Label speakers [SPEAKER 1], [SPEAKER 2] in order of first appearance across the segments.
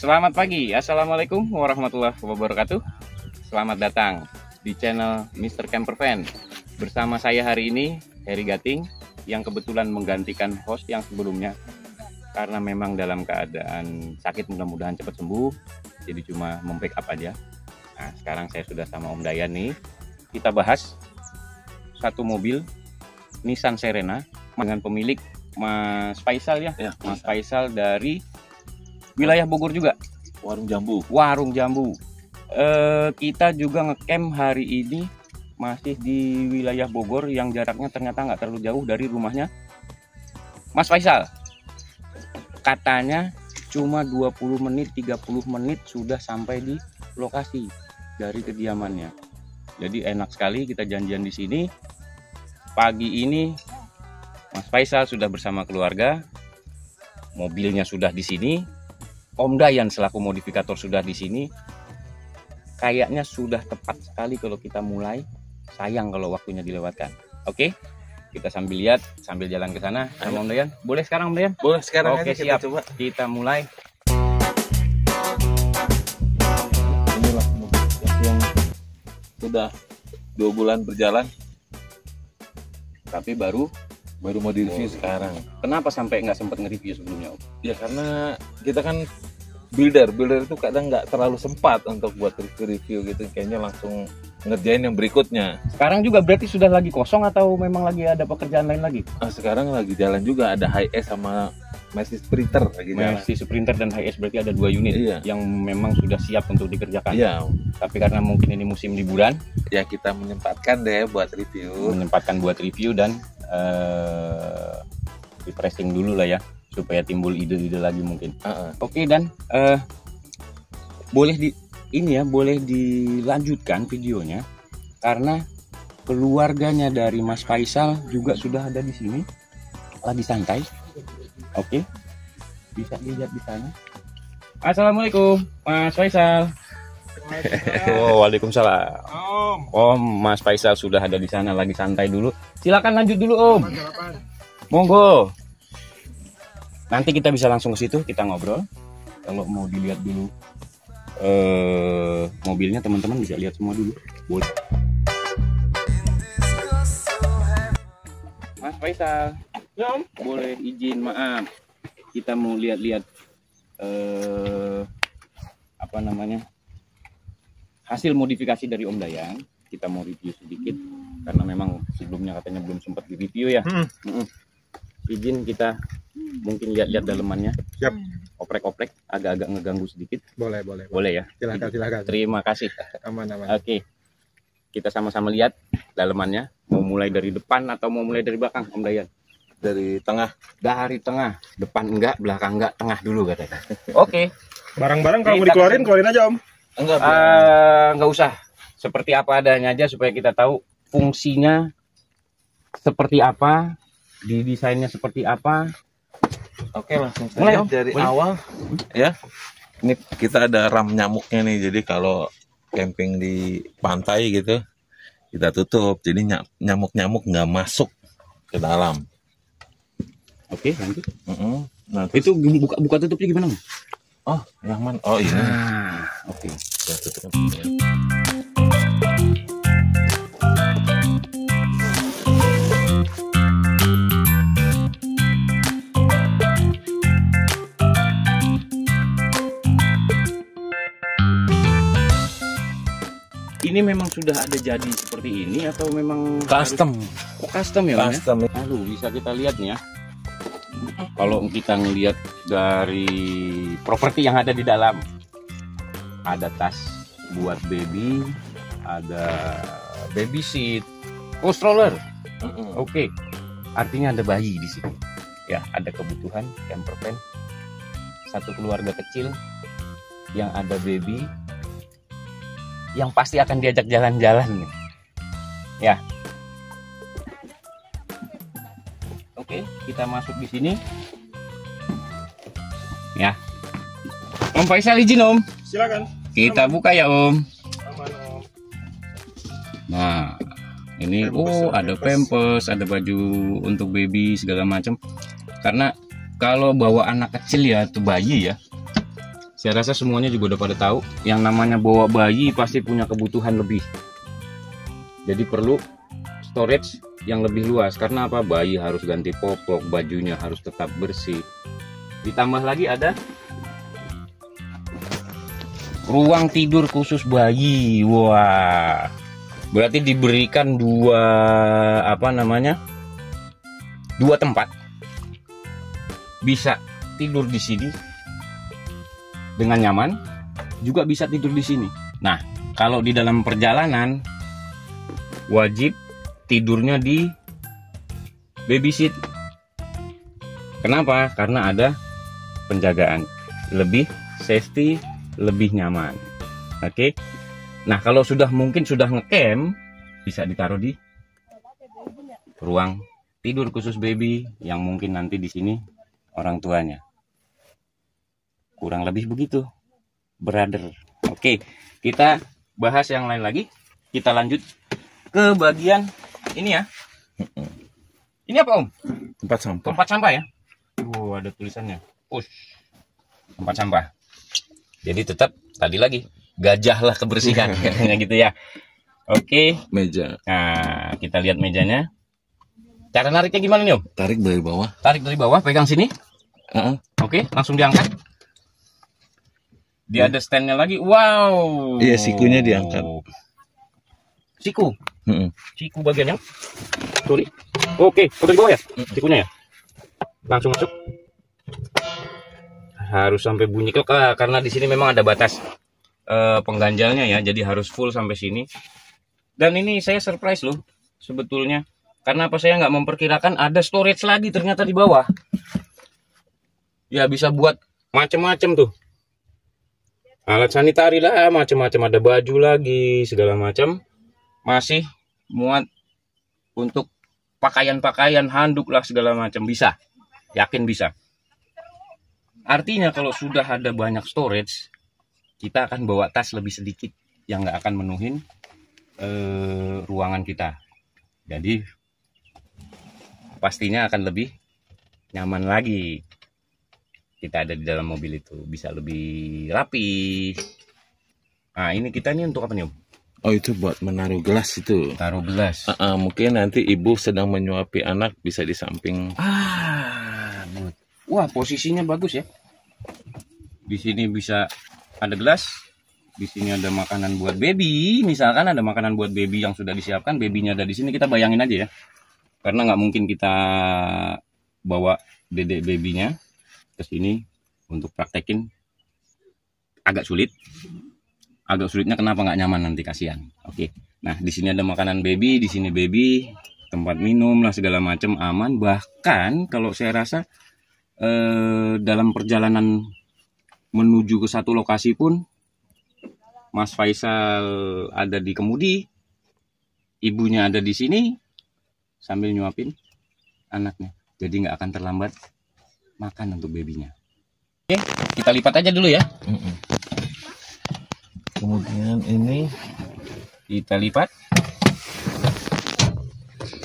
[SPEAKER 1] Selamat pagi, Assalamualaikum warahmatullahi wabarakatuh. Selamat datang di channel Mr. Campervan. Bersama saya hari ini, Heri Gating, yang kebetulan menggantikan host yang sebelumnya. Karena memang dalam keadaan sakit, mudah-mudahan cepat sembuh. Jadi cuma membackup aja. Nah, sekarang saya sudah sama Om Dayan nih. Kita bahas satu mobil Nissan Serena dengan pemilik Mas Faisal ya, Mas Faisal dari wilayah Bogor juga.
[SPEAKER 2] Warung Jambu.
[SPEAKER 1] Warung Jambu. Kita juga ngecamp hari ini masih di wilayah Bogor yang jaraknya ternyata nggak terlalu jauh dari rumahnya Mas Faisal. Katanya cuma 20 menit, 30 menit sudah sampai di lokasi dari kediamannya. Jadi enak sekali kita janjian di sini. Pagi ini Mas Faisal sudah bersama keluarga, mobilnya sudah di sini, Om Dayan selaku modifikator sudah di sini. Kayaknya sudah tepat sekali kalau kita mulai. Sayang kalau waktunya dilewatkan. Oke, kita sambil lihat, sambil jalan ke sana. Sama Om Dayan. Boleh sekarang Om Dayan?
[SPEAKER 2] Boleh sekarang.
[SPEAKER 1] Oke,
[SPEAKER 2] aja
[SPEAKER 1] siap.
[SPEAKER 2] kita coba.
[SPEAKER 1] Kita mulai.
[SPEAKER 2] Inilah mobil yang sudah 2 bulan berjalan,
[SPEAKER 1] Tapi baru
[SPEAKER 2] mau direview sekarang.
[SPEAKER 1] kenapa sampai nggak sempat nge-review sebelumnya Om?
[SPEAKER 2] Ya karena kita kan builder itu kadang nggak terlalu sempat untuk buat review gitu. Kayaknya langsung ngerjain yang berikutnya.
[SPEAKER 1] Sekarang juga berarti sudah lagi kosong atau memang lagi ada pekerjaan lain lagi?
[SPEAKER 2] Sekarang lagi jalan juga, ada Hi-S sama Mercy Sprinter lagi jalan.
[SPEAKER 1] Mercy Sprinter dan Hi-S berarti ada 2 unit yang memang sudah siap untuk dikerjakan.
[SPEAKER 2] Iya,
[SPEAKER 1] Tapi karena mungkin ini musim liburan,
[SPEAKER 2] ya kita menyempatkan deh buat review.
[SPEAKER 1] menyempatkan buat review dan refreshing dulu lah ya, supaya timbul ide-ide lagi mungkin. Oke, dan boleh boleh dilanjutkan videonya karena keluarganya dari Mas Faisal juga sudah ada di sini lagi santai. Oke, bisa dilihat di sana. Assalamualaikum Mas Faisal. Oh, waalaikumsalam. Om, Mas Faisal sudah ada di sana lagi santai dulu. Silakan lanjut dulu Om. Monggo. Nanti kita bisa langsung ke situ, kita ngobrol. Kalau mau dilihat dulu mobilnya, teman-teman bisa lihat semua dulu. Boleh. Mas Faisal, ya Om, boleh izin, maaf. Kita mau lihat-lihat apa namanya? Hasil modifikasi dari Om Dayan. Kita mau review sedikit karena memang sebelumnya katanya belum sempat di-review ya. Izin kita mungkin lihat-lihat dalemannya.
[SPEAKER 3] Siap.
[SPEAKER 1] Oprek-oprek, agak-agak ngeganggu sedikit.
[SPEAKER 3] Boleh
[SPEAKER 1] Ya.
[SPEAKER 3] silakan.
[SPEAKER 1] Terima kasih.
[SPEAKER 3] Aman.
[SPEAKER 1] Oke. Kita sama-sama lihat dalemannya. Mau mulai dari depan atau mau mulai dari belakang Om Dayan?
[SPEAKER 2] Dari tengah.
[SPEAKER 1] Dari tengah. Depan enggak, belakang enggak, tengah dulu katanya. Oke.
[SPEAKER 3] Barang-barang kalau mau dikeluarin aja Om.
[SPEAKER 1] Enggak usah. Seperti apa adanya aja supaya kita tahu fungsinya seperti apa, didesainnya seperti apa.
[SPEAKER 2] Oke, langsung
[SPEAKER 1] Mulai,
[SPEAKER 2] saja
[SPEAKER 1] Om.
[SPEAKER 2] dari
[SPEAKER 1] Boleh.
[SPEAKER 2] awal ya. Ini kita ada ram nyamuknya nih. Jadi kalau camping di pantai gitu kita tutup. Jadi nyamuk-nyamuk nggak masuk ke dalam.
[SPEAKER 1] Oke, lanjut.
[SPEAKER 2] Nah,
[SPEAKER 1] Itu buka tutupnya gimana, Om?
[SPEAKER 2] oh, yang mana? Oh, ini.
[SPEAKER 1] Oke.
[SPEAKER 2] Ya, tutup.
[SPEAKER 1] Ini memang sudah ada jadi seperti ini atau memang
[SPEAKER 2] Custom.
[SPEAKER 1] Custom ya, Om, ya?
[SPEAKER 2] Custom.
[SPEAKER 1] Lalu bisa kita lihat nih ya. Kalau kita ngelihat dari properti yang ada di dalam, ada tas buat baby, ada baby seat, stroller. Oke, artinya ada bayi di sini. Ya, ada kebutuhan campervan satu keluarga kecil yang ada baby, yang pasti akan diajak jalan-jalan nih. Ya. Oke, kita masuk di sini. Ya. Om Faisal izin Om.
[SPEAKER 3] Silakan.
[SPEAKER 1] Kita buka ya Om.
[SPEAKER 3] Aman Om.
[SPEAKER 1] Nah, ini
[SPEAKER 3] Pampers,
[SPEAKER 1] ada pampers, ada baju untuk baby segala macam. Karena kalau bawa anak kecil ya, tuh bayi ya, Saya rasa semuanya juga udah pada tahu, yang namanya bawa bayi pasti punya kebutuhan lebih. Jadi perlu storage yang lebih luas. Karena apa? Bayi harus ganti popok, bajunya harus tetap bersih. Ditambah lagi ada ruang tidur khusus bayi. Wah, berarti diberikan dua tempat. Bisa tidur di sini dengan nyaman, juga bisa tidur di sini. Nah, kalau di dalam perjalanan wajib tidurnya di baby seat. Kenapa? Karena ada penjagaan, lebih safety, lebih nyaman. Oke. Nah, kalau mungkin sudah ngecamp, bisa ditaruh di ruang tidur khusus baby yang mungkin nanti di sini orang tuanya. Kurang lebih begitu, brother. Oke, kita bahas yang lain lagi. Kita lanjut ke bagian ini ya. Ini apa, Om?
[SPEAKER 2] Tempat sampah.
[SPEAKER 1] Tempat sampah ya. Ada tulisannya. Push. Tempat sampah. Jadi tetap tadi lagi gajahlah kebersihan katanya gitu ya. Oke.
[SPEAKER 2] Meja.
[SPEAKER 1] Nah, kita lihat mejanya. Cara nariknya gimana nih, Om?
[SPEAKER 2] Tarik dari bawah.
[SPEAKER 1] Tarik dari bawah, pegang sini. Oke, langsung diangkat. Dia ada standnya lagi. Wow.
[SPEAKER 2] Iya, sikunya diangkat.
[SPEAKER 1] Siku. Siku bagian yang sorry. Oke, dari bawah ya? Sikunya ya? Langsung masuk. Harus sampai bunyi klek karena di sini memang ada batas pengganjalnya ya, jadi harus full sampai sini. Dan ini saya surprise loh sebetulnya. Karena apa, saya nggak memperkirakan ada storage lagi ternyata di bawah. Ya bisa buat macem-macem tuh. Alat sanitari lah, macem-macem, ada baju lagi, segala macam. Masih muat untuk pakaian-pakaian, handuk lah segala macam, bisa. Yakin bisa. Artinya kalau sudah ada banyak storage, kita akan bawa tas lebih sedikit yang nggak akan menuhin ruangan kita. Jadi pastinya akan lebih nyaman lagi. Kita ada di dalam mobil itu, bisa lebih rapi. Nah, ini kita ini untuk apa nih, Om?
[SPEAKER 2] Oh, itu buat menaruh gelas itu.
[SPEAKER 1] Taruh gelas.
[SPEAKER 2] Mungkin nanti ibu sedang menyuapi anak, bisa di samping.
[SPEAKER 1] Wah, posisinya bagus ya. Di sini bisa ada gelas. Di sini ada makanan buat baby. Misalkan ada makanan buat baby yang sudah disiapkan, babynya ada di sini, kita bayangin aja ya. Karena nggak mungkin kita bawa dedek babynya ke sini untuk praktekin, agak sulit. Agak sulitnya kenapa, nggak nyaman nanti, kasihan. Oke. Nah, di sini ada makanan baby, di sini baby, tempat minum lah segala macam, aman. Bahkan kalau saya rasa dalam perjalanan menuju ke satu lokasi pun, Mas Faisal ada di kemudi, ibunya ada di sini sambil nyuapin anaknya. Jadi nggak akan terlambat makan untuk babynya. Oke, kita lipat aja dulu ya.
[SPEAKER 2] Kemudian ini
[SPEAKER 1] Kita lipat.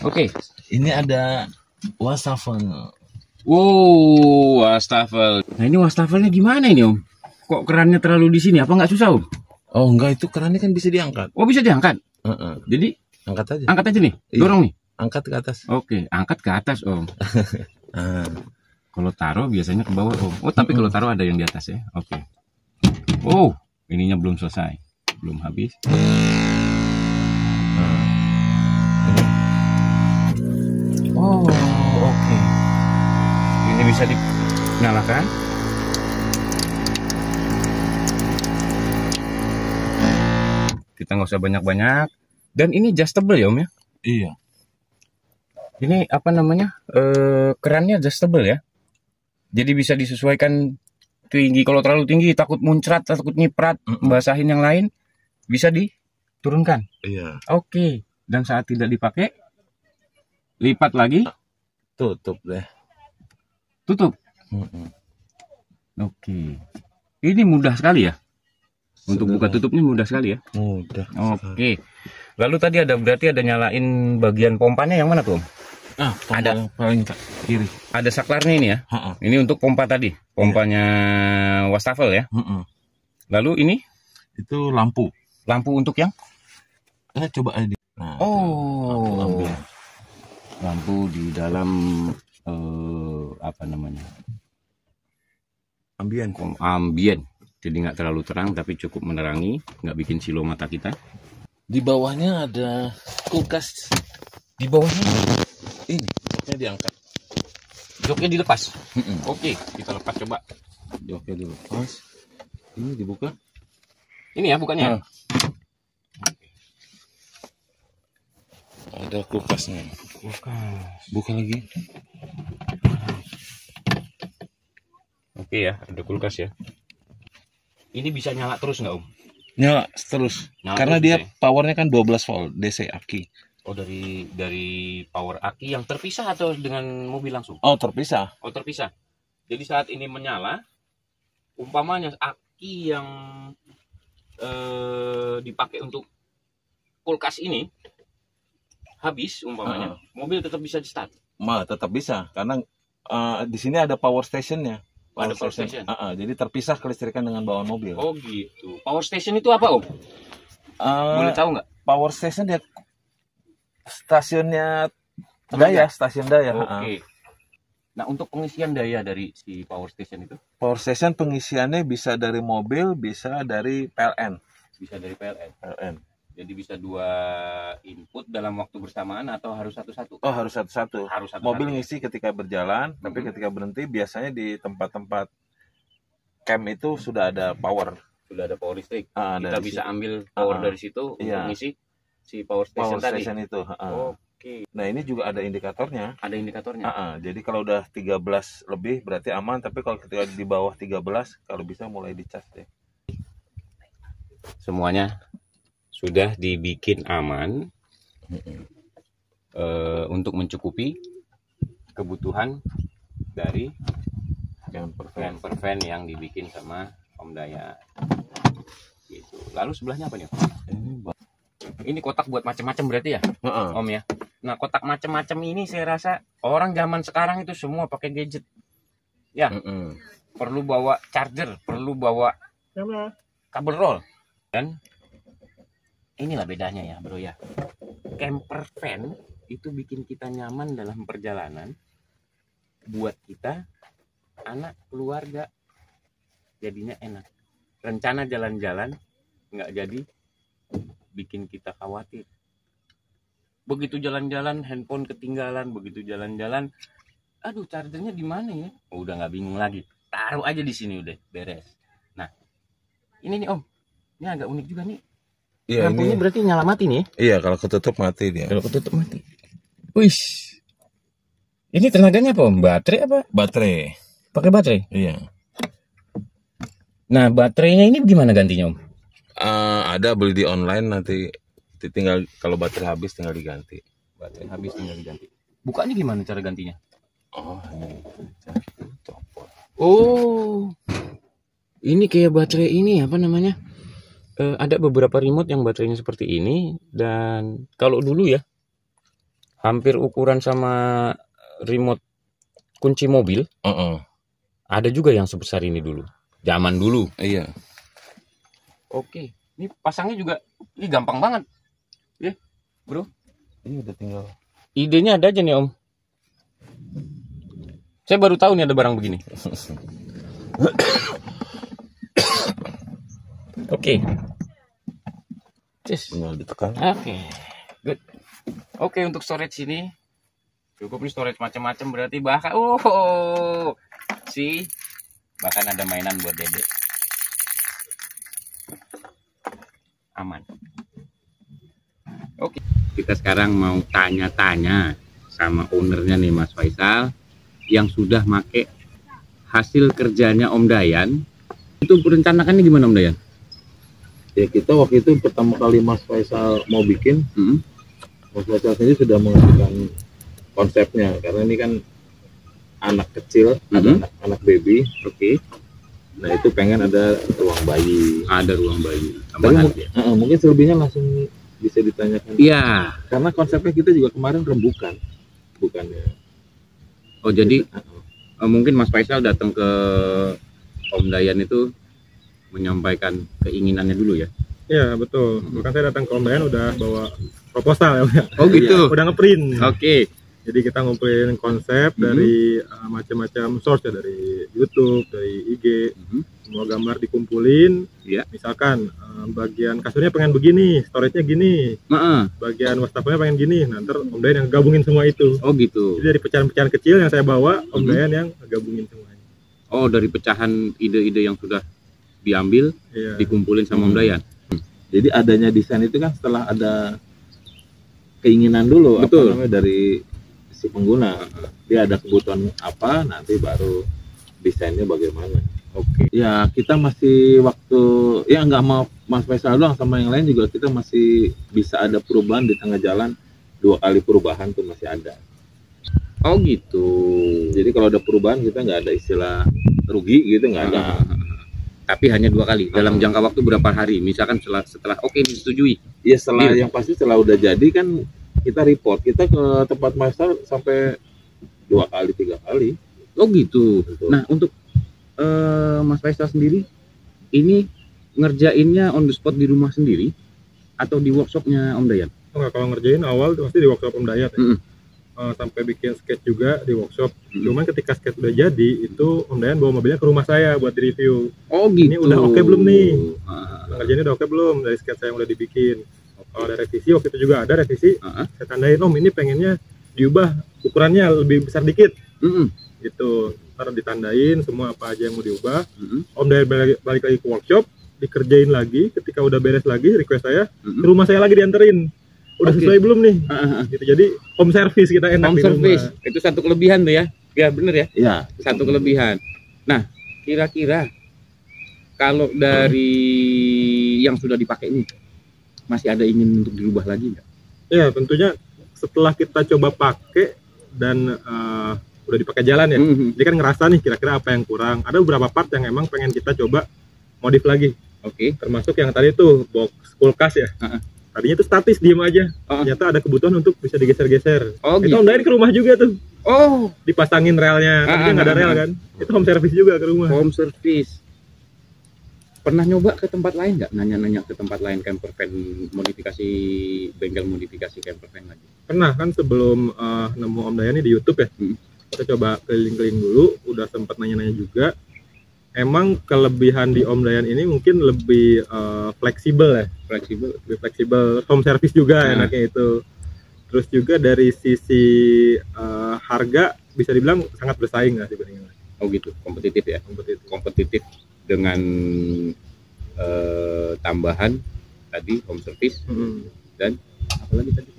[SPEAKER 1] Oke.
[SPEAKER 2] ini ada wastafel.
[SPEAKER 1] Wow, wastafel. Nah, ini wastafelnya gimana ini, Om? Kok kerannya terlalu di sini? Apa nggak susah, Om?
[SPEAKER 2] Oh enggak, itu kerannya kan bisa diangkat.
[SPEAKER 1] Oh, bisa diangkat. Jadi
[SPEAKER 2] Angkat aja.
[SPEAKER 1] angkat aja nih.
[SPEAKER 2] Iya.
[SPEAKER 1] Dorong nih.
[SPEAKER 2] Angkat ke atas.
[SPEAKER 1] Oke, angkat ke atas, Om. Kalau taruh biasanya ke bawah, Om. Oh, tapi kalau taruh ada yang di atas ya. Oke. Oh, ininya belum selesai. Belum habis. Oh, oke. Ini bisa dinyalakan. Kita nggak usah banyak-banyak. Dan ini adjustable ya, Om ya?
[SPEAKER 2] Iya.
[SPEAKER 1] Ini apa namanya? Kerannya adjustable ya. Jadi bisa disesuaikan tinggi. Kalau terlalu tinggi takut muncrat, takut nyiprat, basahin yang lain, bisa diturunkan.
[SPEAKER 2] Iya.
[SPEAKER 1] Oke. Dan saat tidak dipakai, lipat lagi,
[SPEAKER 2] Tutup deh.
[SPEAKER 1] tutup. Oke. Ini mudah sekali ya. Untuk buka tutupnya mudah sekali ya.
[SPEAKER 2] Mudah.
[SPEAKER 1] Oke. Lalu tadi berarti ada nyalain bagian pompanya yang mana tuh, Om?
[SPEAKER 2] Ah,
[SPEAKER 1] Ada.
[SPEAKER 2] yang paling kiri.
[SPEAKER 1] Ada saklarnya ini ya.
[SPEAKER 2] Heeh.
[SPEAKER 1] Ini untuk pompa tadi, pompanya wastafel ya.
[SPEAKER 2] Heeh.
[SPEAKER 1] Lalu ini
[SPEAKER 2] Itu lampu.
[SPEAKER 1] lampu untuk yang
[SPEAKER 2] Coba aja. Nah,
[SPEAKER 1] oh, lampu di dalam apa namanya,
[SPEAKER 2] ambien.
[SPEAKER 1] ambien. Jadi nggak terlalu terang tapi cukup menerangi, nggak bikin silau mata kita.
[SPEAKER 2] Di bawahnya ada kulkas.
[SPEAKER 1] Di bawahnya
[SPEAKER 2] Ini joknya diangkat.
[SPEAKER 1] joknya dilepas.
[SPEAKER 2] Heeh.
[SPEAKER 1] Oke, kita lepas coba.
[SPEAKER 2] Joknya dilepas. Ini dibuka.
[SPEAKER 1] Ini ya bukannya.
[SPEAKER 2] Ada kulkasnya. Buka lagi.
[SPEAKER 1] Oke ya, ada kulkas ya. Ini bisa nyala terus nggak Om?
[SPEAKER 2] Nyala terus.
[SPEAKER 1] Nyala
[SPEAKER 2] Karena
[SPEAKER 1] terus
[SPEAKER 2] dia
[SPEAKER 1] bisa ya?
[SPEAKER 2] powernya kan 12 volt DC aki.
[SPEAKER 1] Oh dari power aki yang terpisah atau dengan mobil langsung?
[SPEAKER 2] Oh, terpisah.
[SPEAKER 1] Oh terpisah. Jadi saat ini menyala, umpamanya aki yang dipakai untuk kulkas ini habis umpamanya, mobil tetap bisa di start.
[SPEAKER 2] Tetap bisa karena di sini ada power stationnya.
[SPEAKER 1] Ada power station.
[SPEAKER 2] Jadi terpisah kelistrikan dengan bawaan mobil.
[SPEAKER 1] Oh gitu. Power station itu apa Om? Boleh tahu nggak?
[SPEAKER 2] Power station dia stasiunnya daya, stasiun daya.
[SPEAKER 1] Oke. Nah untuk pengisian daya dari si power station itu?
[SPEAKER 2] Power station pengisiannya bisa dari mobil, bisa dari PLN.
[SPEAKER 1] Bisa dari PLN.
[SPEAKER 2] PLN.
[SPEAKER 1] Jadi bisa 2 input dalam waktu bersamaan atau harus satu-satu?
[SPEAKER 2] Oh, harus satu-satu.
[SPEAKER 1] Harus satu-satu.
[SPEAKER 2] Mobil ngisi ketika berjalan, tapi ketika berhenti biasanya di tempat-tempat camp itu sudah ada power.
[SPEAKER 1] Sudah ada power listrik.
[SPEAKER 2] Kita
[SPEAKER 1] Kita bisa ambil power dari situ untuk ngisi si power station tadi.
[SPEAKER 2] Station itu.
[SPEAKER 1] Oke.
[SPEAKER 2] Nah, ini juga ada indikatornya.
[SPEAKER 1] Ada indikatornya.
[SPEAKER 2] Jadi kalau udah 13 lebih berarti aman, tapi kalau ketika di bawah 13 kalau bisa mulai dicas deh.
[SPEAKER 1] Semuanya sudah dibikin aman untuk mencukupi kebutuhan dari camper van yang dibikin sama Om Daya. Gitu. Lalu sebelahnya apa nih? Ini kotak buat macam-macam berarti ya, Om ya. Nah kotak macam-macam ini saya rasa orang zaman sekarang itu semua pakai gadget, ya. Perlu bawa charger, perlu bawa kabel roll, dan inilah bedanya ya bro ya. Camper van itu bikin kita nyaman dalam perjalanan, buat kita anak keluarga jadinya enak. Rencana jalan-jalan nggak jadi bikin kita khawatir. Begitu jalan-jalan handphone ketinggalan, begitu jalan-jalan, aduh chargernya di mana ya? Udah nggak bingung lagi, taruh aja di sini udah beres. Nah ini nih Om, ini agak unik juga nih.
[SPEAKER 2] Iya,
[SPEAKER 1] Lampunya berarti nyala mati nih?
[SPEAKER 2] Iya, kalau ketutup mati dia.
[SPEAKER 1] Kalau ketutup mati. Wih, ini tenaganya apa Om? Baterai apa?
[SPEAKER 2] Baterai.
[SPEAKER 1] Pakai baterai?
[SPEAKER 2] Iya.
[SPEAKER 1] Nah baterainya ini gimana gantinya Om?
[SPEAKER 2] Ada beli di online nanti tinggal kalau baterai habis tinggal diganti.
[SPEAKER 1] Baterai habis tinggal diganti. Bukanya gimana cara gantinya?
[SPEAKER 2] Oh, ini copot.
[SPEAKER 1] Oh, ini kayak baterai ini apa namanya? Ada beberapa remote yang baterainya seperti ini, dan kalau dulu ya hampir ukuran sama remote kunci mobil. Ada juga yang sebesar ini dulu, zaman dulu.
[SPEAKER 2] Iya.
[SPEAKER 1] Oke, ini pasangnya juga ini gampang banget, ya, bro.
[SPEAKER 2] Ini udah tinggal.
[SPEAKER 1] Idenya ada aja nih Om. Saya baru tahu nih ada barang begini. Oke.
[SPEAKER 2] Tinggal ditekan.
[SPEAKER 1] Oke. Good. Oke, untuk storage ini cukup nih, storage macam-macam berarti bahkan bahkan ada mainan buat Dede. Aman. Oke, kita sekarang mau tanya-tanya sama ownernya nih Mas Faisal yang sudah make hasil kerjanya Om Dayan. Itu perencanakannya gimana Om Dayan?
[SPEAKER 2] Ya, kita waktu itu pertama kali Mas Faisal mau bikin, Mas Faisal sendiri sudah mengajukan konsepnya, karena ini kan anak kecil, ada anak baby.
[SPEAKER 1] Oke.
[SPEAKER 2] Nah, itu pengen ada ruang bayi.
[SPEAKER 1] Ada ruang bayi.
[SPEAKER 2] Tapi mungkin selebihnya langsung bisa ditanyakan.
[SPEAKER 1] Iya.
[SPEAKER 2] Karena konsepnya kita juga kemarin rembukan. bukannya.
[SPEAKER 1] Oh jadi mungkin Mas Faisal datang ke Om Dayan itu menyampaikan keinginannya dulu ya?
[SPEAKER 3] Iya betul. Bahkan saya datang ke Om Dayan udah bawa proposal ya.
[SPEAKER 1] Oh gitu.
[SPEAKER 3] Udah ngeprint.
[SPEAKER 1] Oke.
[SPEAKER 3] Jadi kita ngumpulin konsep dari macam-macam source ya, dari YouTube, dari IG, semua gambar dikumpulin.
[SPEAKER 1] Iya.
[SPEAKER 3] Misalkan bagian kasurnya pengen begini, storage-nya gini, bagian wastafelnya pengen gini. Nanti Om Dayan yang gabungin semua itu.
[SPEAKER 1] Oh gitu.
[SPEAKER 3] Jadi dari pecahan-pecahan kecil yang saya bawa, Om Dayan yang gabungin semuanya.
[SPEAKER 1] Oh dari pecahan ide-ide yang sudah diambil,
[SPEAKER 3] Iya.
[SPEAKER 1] dikumpulin sama Om Dayan.
[SPEAKER 2] Jadi adanya desain itu kan setelah ada keinginan dulu,
[SPEAKER 1] Betul.
[SPEAKER 2] apa namanya, dari si pengguna. Dia ada kebutuhan apa, nanti baru desainnya bagaimana.
[SPEAKER 1] Oke.
[SPEAKER 2] Ya kita masih waktu, ya nggak mau Mas Faisal doang, sama yang lain juga kita masih bisa ada perubahan di tengah jalan. 2 kali perubahan tuh masih ada.
[SPEAKER 1] Oh gitu.
[SPEAKER 2] Jadi kalau ada perubahan kita nggak ada istilah rugi gitu, nggak ada.
[SPEAKER 1] Tapi hanya 2 kali dalam jangka waktu berapa hari? Misalkan setelah oke disetujui.
[SPEAKER 2] Ya setelah
[SPEAKER 1] Deal.
[SPEAKER 2] yang pasti setelah udah jadi kan kita report, kita ke tempat master sampai 2 kali 3 kali.
[SPEAKER 1] Oh gitu.
[SPEAKER 2] Betul.
[SPEAKER 1] Nah untuk Mas Faisal sendiri ini ngerjainnya on the spot di rumah sendiri atau di workshopnya Om Dayan?
[SPEAKER 3] Enggak, kalau ngerjain awal tuh pasti di workshop Om Dayan ya.
[SPEAKER 1] Mm-mm.
[SPEAKER 3] Sampai bikin sketch juga di workshop. Cuman ketika sketch udah jadi, itu Om Dayan bawa mobilnya ke rumah saya buat di review.
[SPEAKER 1] Oh gitu.
[SPEAKER 3] Ini udah oke belum nih?
[SPEAKER 1] Ah,
[SPEAKER 3] Ngerjainnya udah oke belum dari sketch saya yang udah dibikin. Kalau ada revisi, waktu itu juga ada revisi, saya tandain, Om ini pengennya diubah ukurannya lebih besar dikit. Gitu, ntar ditandain semua apa aja yang mau diubah. Om Dayan balik lagi ke workshop, dikerjain lagi. Ketika udah beres lagi, request saya ke rumah saya lagi dianterin. Udah
[SPEAKER 1] Oke.
[SPEAKER 3] sesuai belum nih? Gitu. Jadi home service kita enak
[SPEAKER 1] Home
[SPEAKER 3] di
[SPEAKER 1] service
[SPEAKER 3] rumah.
[SPEAKER 1] itu satu kelebihan tuh ya? Ya bener ya,
[SPEAKER 2] Ya,
[SPEAKER 1] satu kelebihan. Nah kira-kira kalau dari yang sudah dipakai ini masih ada ingin untuk dirubah lagi nggak?
[SPEAKER 3] Ya tentunya setelah kita coba pakai dan udah dipakai jalan ya, jadi kan ngerasa nih kira-kira apa yang kurang. Ada beberapa part yang emang pengen kita coba modif lagi.
[SPEAKER 1] Oke.
[SPEAKER 3] Termasuk yang tadi tuh box kulkas ya. Tadinya tuh statis diem aja. Ternyata ada kebutuhan untuk bisa digeser-geser.
[SPEAKER 1] Oh
[SPEAKER 3] Itu
[SPEAKER 1] gitu.
[SPEAKER 3] Om Dayan ke rumah juga tuh.
[SPEAKER 1] Oh
[SPEAKER 3] Dipasangin relnya. Tadinya nggak ada rel kan. Itu home service juga ke rumah.
[SPEAKER 1] home service. Pernah nyoba ke tempat lain nggak? Nanya-nanya ke tempat lain camper van modifikasi, bengkel modifikasi camper van lagi?
[SPEAKER 3] Pernah kan sebelum nemu Om Dayan ini di YouTube ya. Kita coba keliling-keliling dulu. Udah sempat nanya-nanya juga. Emang kelebihan di Om Dayan ini mungkin lebih fleksibel ya.
[SPEAKER 1] Fleksibel.
[SPEAKER 3] Lebih fleksibel, home service juga enaknya itu. Terus juga dari sisi harga bisa dibilang sangat bersaing lah dibandingin.
[SPEAKER 1] Oh gitu, kompetitif ya. Kompetitif dengan tambahan tadi home service dan apa lagi tadi?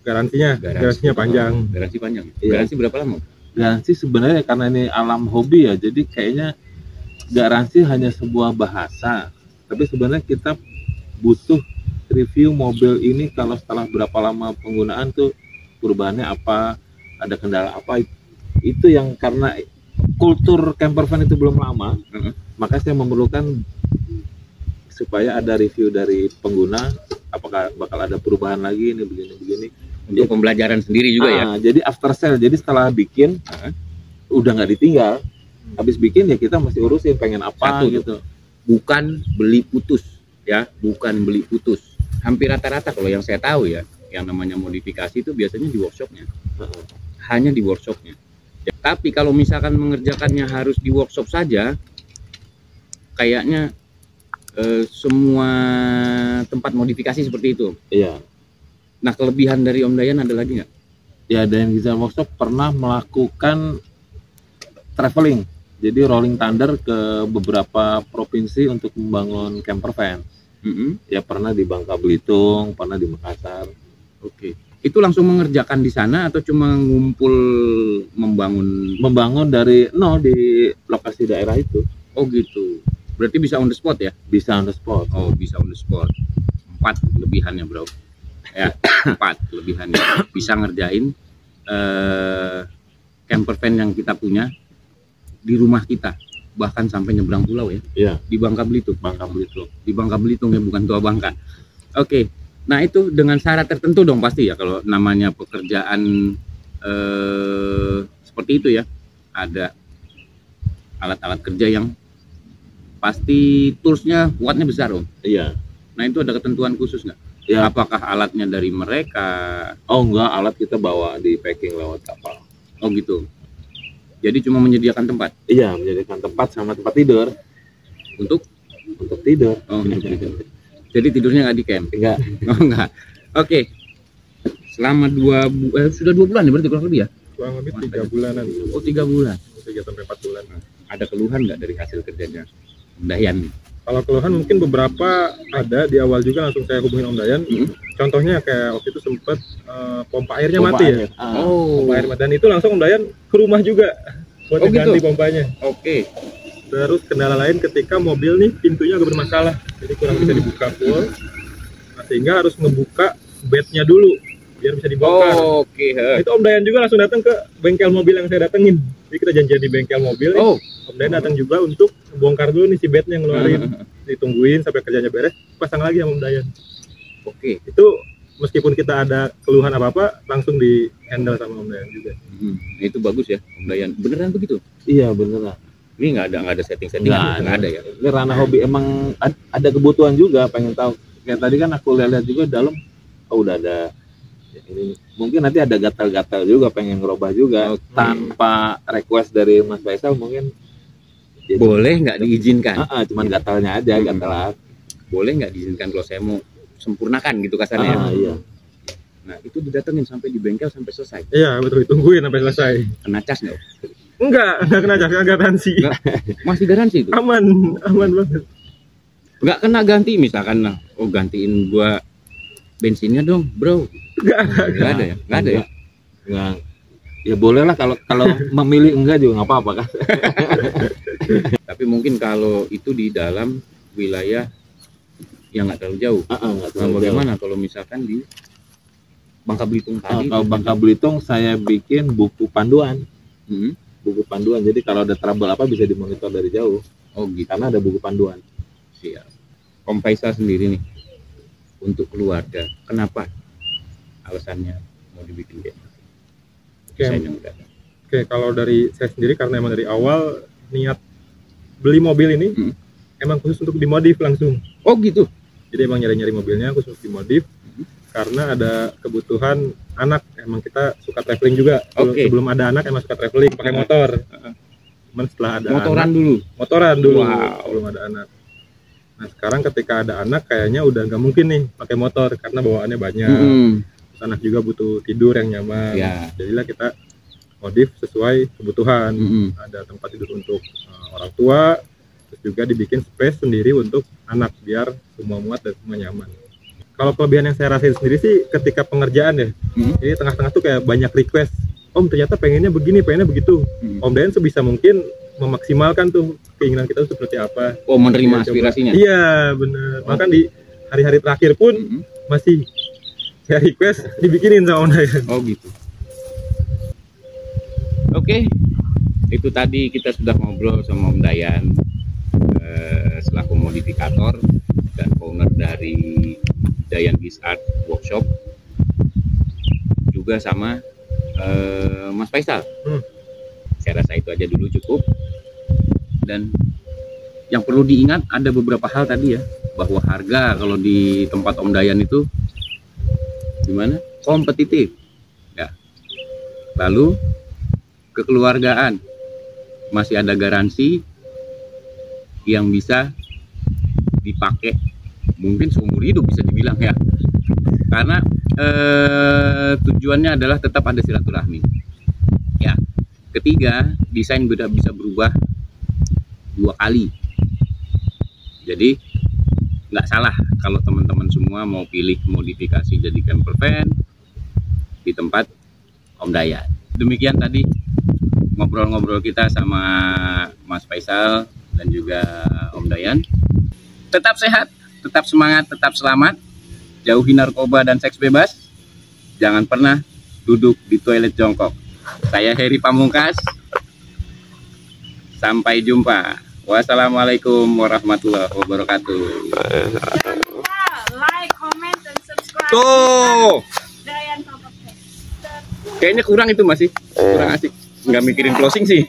[SPEAKER 3] Garansinya panjang.
[SPEAKER 1] Garansi panjang.
[SPEAKER 2] Iya.
[SPEAKER 1] Garansi berapa lama?
[SPEAKER 2] garansi sebenarnya karena ini alam hobi ya, jadi kayaknya garansi hanya sebuah bahasa, tapi sebenarnya kita butuh review mobil ini kalau setelah berapa lama penggunaan tuh perubahannya apa, ada kendala apa, itu yang karena kultur camper van itu belum lama, maka saya memerlukan supaya ada review dari pengguna, apakah bakal ada perubahan lagi ini begini-begini.
[SPEAKER 1] Untuk pembelajaran sendiri juga ya.
[SPEAKER 2] Jadi after sale, jadi setelah bikin udah nggak ditinggal, habis bikin ya kita masih urusin pengen apa.
[SPEAKER 1] Satu
[SPEAKER 2] gitu.
[SPEAKER 1] Bukan beli putus ya, bukan beli putus. Hampir rata-rata kalau yang saya tahu ya, yang namanya modifikasi itu biasanya di workshopnya, hanya di workshopnya. Ya, tapi kalau misalkan mengerjakannya harus di workshop saja, kayaknya semua tempat modifikasi seperti itu.
[SPEAKER 2] Iya.
[SPEAKER 1] Nah, kelebihan dari Om Dayan ada lagi nggak?
[SPEAKER 2] Ya, Dayan Giza Workshop pernah melakukan traveling, jadi rolling thunder ke beberapa provinsi untuk membangun camper van. Ya pernah di Bangka Belitung, pernah di Makassar.
[SPEAKER 1] Oke. Itu langsung mengerjakan di sana atau cuma ngumpul
[SPEAKER 2] membangun dari nol di lokasi daerah itu?
[SPEAKER 1] Oh gitu. Berarti bisa on the spot ya?
[SPEAKER 2] Bisa on the spot.
[SPEAKER 1] Oh, bisa on the spot. 4 kelebihannya, bro. Ya, 4 kelebihannya. Bisa ngerjain camper van yang kita punya di rumah kita, bahkan sampai nyebrang pulau ya.
[SPEAKER 2] Iya.
[SPEAKER 1] Di Bangka Belitung.
[SPEAKER 2] Bangka Belitung.
[SPEAKER 1] Di Bangka Belitung ya, bukan Tua Bangka. Oke. Nah, itu dengan syarat tertentu dong pasti ya kalau namanya pekerjaan seperti itu ya, ada alat-alat kerja yang pasti toolsnya wattnya besar Om.
[SPEAKER 2] Iya.
[SPEAKER 1] Nah itu ada ketentuan khusus nggak?
[SPEAKER 2] Ya.
[SPEAKER 1] Apakah alatnya dari mereka?
[SPEAKER 2] Oh enggak, alat kita bawa di packing lewat kapal.
[SPEAKER 1] Oh gitu. Jadi cuma menyediakan tempat
[SPEAKER 2] Iya, menjadikan tempat sama tempat tidur
[SPEAKER 1] untuk
[SPEAKER 2] tidur.
[SPEAKER 1] oh, gitu. Jadi tidurnya nggak di camp?
[SPEAKER 2] Enggak.
[SPEAKER 1] Oh enggak. Oke. Selama sudah 2 bulan ya berarti kurang lebih ya?
[SPEAKER 3] Kurang lebih 3 bulanan.
[SPEAKER 1] Oh 3 bulan.
[SPEAKER 3] 3 sampai 4 bulan.
[SPEAKER 1] Ada keluhan nggak dari hasil kerjanya Om Dayan?
[SPEAKER 3] Kalau keluhan mungkin beberapa ada di awal juga, langsung saya hubungin Om Dayan. Contohnya kayak waktu itu sempet pompa airnya mati ya.
[SPEAKER 1] Oh.
[SPEAKER 3] Pompa air mati, dan itu langsung Om Dayan ke rumah juga buat
[SPEAKER 1] Oh,
[SPEAKER 3] ganti
[SPEAKER 1] gitu?
[SPEAKER 3] pompanya.
[SPEAKER 1] Oke.
[SPEAKER 3] Terus kendala lain ketika mobil nih pintunya agak bermasalah, jadi kurang bisa dibuka full. Nah, sehingga harus ngebuka bednya dulu biar bisa dibongkar.
[SPEAKER 1] Oh, oke.
[SPEAKER 3] Nah, itu Om Dayan juga langsung datang ke bengkel mobil yang saya datengin. Jadi kita janjian di bengkel mobil.
[SPEAKER 1] Oh.
[SPEAKER 3] Om Dayan datang juga untuk bongkar dulu nih si bednya, ngeluarin. Ditungguin sampai kerjanya beres, pasang lagi sama Om Dayan.
[SPEAKER 1] Oke.
[SPEAKER 3] Itu meskipun kita ada keluhan apa-apa, langsung di handle sama Om Dayan juga.
[SPEAKER 1] Nah, itu bagus ya Om Dayan. Beneran begitu?
[SPEAKER 2] Iya, beneran.
[SPEAKER 1] Ini nggak ada setting-setting, nggak ada ya?
[SPEAKER 2] Ini ranah hobi, emang ada kebutuhan juga, pengen tahu. Kayak tadi kan aku lihat juga dalam, oh udah ada ya, ini mungkin nanti ada gatal-gatal juga, pengen ngerubah juga. Tanpa request dari Mas Faisal mungkin ya,
[SPEAKER 1] Boleh nggak diizinkan?
[SPEAKER 2] cuman gatalnya aja, gatal.
[SPEAKER 1] Boleh nggak diizinkan kalau saya mau sempurnakan gitu kasarnya?
[SPEAKER 2] Iya.
[SPEAKER 1] Nah itu didatengin sampai di bengkel sampai selesai.
[SPEAKER 3] Iya, betul, ditungguin sampai selesai.
[SPEAKER 1] Kena cas nggak?
[SPEAKER 3] Enggak kena cas, enggak garansi.
[SPEAKER 1] Masih garansi itu?
[SPEAKER 3] Aman banget.
[SPEAKER 1] Nggak kena ganti misalkan, nah, oh gantiin gua bensinnya dong bro.
[SPEAKER 3] Enggak
[SPEAKER 1] Nggak ada ya? Nggak ada ya?
[SPEAKER 2] Enggak. Ya boleh lah, kalau memilih enggak juga nggak apa-apa kan.
[SPEAKER 1] Tapi mungkin kalau itu di dalam wilayah yang nggak terlalu jauh.
[SPEAKER 2] Nggak
[SPEAKER 1] Nah,
[SPEAKER 2] terlalu jauh.
[SPEAKER 1] bagaimana kalau misalkan di Bangka Belitung tadi?
[SPEAKER 2] Kalau Bangka Belitung saya bikin buku panduan.
[SPEAKER 1] Hmm.
[SPEAKER 2] Buku panduan, jadi kalau ada trouble apa bisa dimonitor dari jauh.
[SPEAKER 1] Oh gitu.
[SPEAKER 2] Karena ada buku panduan.
[SPEAKER 1] Siap. Om Faisal sendiri nih untuk keluarga, kenapa alasannya mau dibikin kayak gitu? Desain yang udah ada.
[SPEAKER 3] Oke, kalau dari saya sendiri, karena emang dari awal niat beli mobil ini emang khusus untuk dimodif langsung.
[SPEAKER 1] Oh gitu.
[SPEAKER 3] Jadi emang nyari-nyari mobilnya khusus dimodif karena ada kebutuhan anak. Emang kita suka traveling juga. Sebelum ada anak emang suka traveling pakai motor. Cuman setelah ada
[SPEAKER 1] Motoran
[SPEAKER 3] anak,
[SPEAKER 1] dulu.
[SPEAKER 3] motoran dulu.
[SPEAKER 1] Wow.
[SPEAKER 3] Belum ada anak. Nah sekarang ketika ada anak kayaknya udah nggak mungkin nih pakai motor karena bawaannya banyak. Terus anak juga butuh tidur yang nyaman.
[SPEAKER 1] Ya.
[SPEAKER 3] Jadilah kita modif sesuai kebutuhan. Ada tempat tidur untuk orang tua, terus juga dibikin space sendiri untuk anak biar semua muat dan semua nyaman. Kalau kelebihan yang saya rasain sendiri sih ketika pengerjaan ya, jadi tengah-tengah tuh kayak banyak request, Om ternyata pengennya begini, pengennya begitu. Om Dayan sebisa mungkin memaksimalkan tuh keinginan kita tuh seperti apa.
[SPEAKER 1] Oh, menerima aspirasinya?
[SPEAKER 3] Iya bener, bahkan di hari-hari terakhir pun masih saya request dibikinin sama Om Dayan.
[SPEAKER 1] Oh gitu. Oke, itu tadi kita sudah ngobrol sama Om Dayan selaku modifikator dan owner dari Dayan Biz Art Workshop, juga sama Mas Faisal. Saya rasa itu aja dulu cukup. Dan yang perlu diingat ada beberapa hal tadi ya, bahwa harga kalau di tempat Om Dayan itu gimana? Kompetitif. Ya. Lalu kekeluargaan, masih ada garansi yang bisa dipakai mungkin seumur hidup bisa dibilang ya, karena tujuannya adalah tetap ada silaturahmi ya. Ketiga, desain bisa berubah 2 kali, jadi nggak salah kalau teman-teman semua mau pilih modifikasi jadi camper van di tempat Om Dayan. Demikian tadi ngobrol-ngobrol kita sama Mas Faisal dan juga Om Dayan. Tetap sehat, tetap semangat, tetap selamat, jauhi narkoba dan seks bebas, jangan pernah duduk di toilet jongkok. Saya Heri Pamungkas, sampai jumpa. Wassalamualaikum warahmatullahi wabarakatuh.
[SPEAKER 4] Jangan lupa like, comment, dan subscribe.
[SPEAKER 1] Tuh.
[SPEAKER 4] Dayan Pamungkas.
[SPEAKER 1] Kayaknya kurang itu masih kurang asik. Nggak mikirin closing sih.